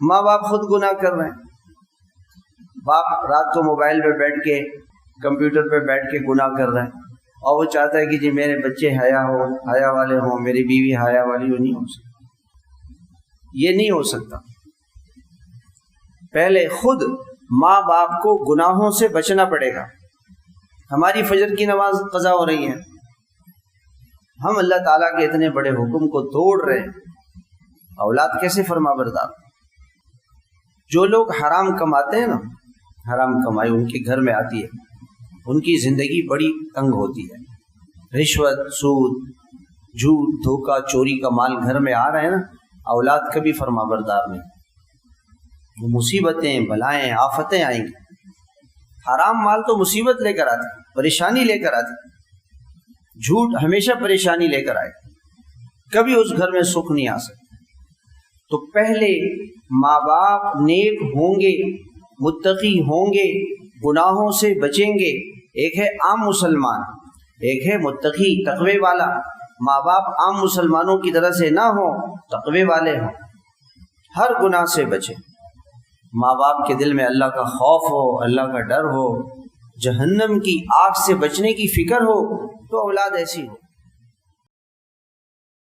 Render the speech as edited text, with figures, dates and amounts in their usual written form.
ماں باپ خود گناہ کر رہے ہیں، باپ رات کو موبائل پہ بیٹھ کے کمپیوٹر پہ بیٹھ کے گناہ کر رہے ہیں، اور وہ چاہتا ہے کہ جی میرے بچے حیا والے ہوں، میری بیوی حیا والی ہو. نہیں ہو سکتا، یہ نہیں ہو سکتا. پہلے خود ماں باپ کو گناہوں سے بچنا پڑے گا. ہماری فجر کی نماز قضا ہو رہی ہے، ہم اللہ تعالیٰ کے اتنے بڑے حکم کو توڑ رہے ہیں، اولاد کیسے فرما بردار؟ جو لوگ حرام کماتے ہیں نا، حرام کمائی ان کے گھر میں آتی ہے، ان کی زندگی بڑی تنگ ہوتی ہے. رشوت، سود، جھوٹ، دھوکہ، چوری کا مال گھر میں آ رہے ہیں نا، اولاد کبھی فرما بردار نہیں. وہ مصیبتیں، بلائیں، آفتیں آئیں گی. حرام مال تو مصیبت لے کر آتی، پریشانی لے کر آتی. جھوٹ ہمیشہ پریشانی لے کر آئے، کبھی اس گھر میں سکھ نہیں آ سکتا. تو پہلے ماں باپ نیک ہوں گے، متقی ہوں گے، گناہوں سے بچیں گے. ایک ہے عام مسلمان، ایک ہے متقی، تقوی والا. ماں باپ عام مسلمانوں کی طرح سے نہ ہوں، تقوی والے ہوں، ہر گناہ سے بچیں. ماں باپ کے دل میں اللہ کا خوف ہو، اللہ کا ڈر ہو، جہنم کی آگ سے بچنے کی فکر ہو، تو اولاد ایسی ہو.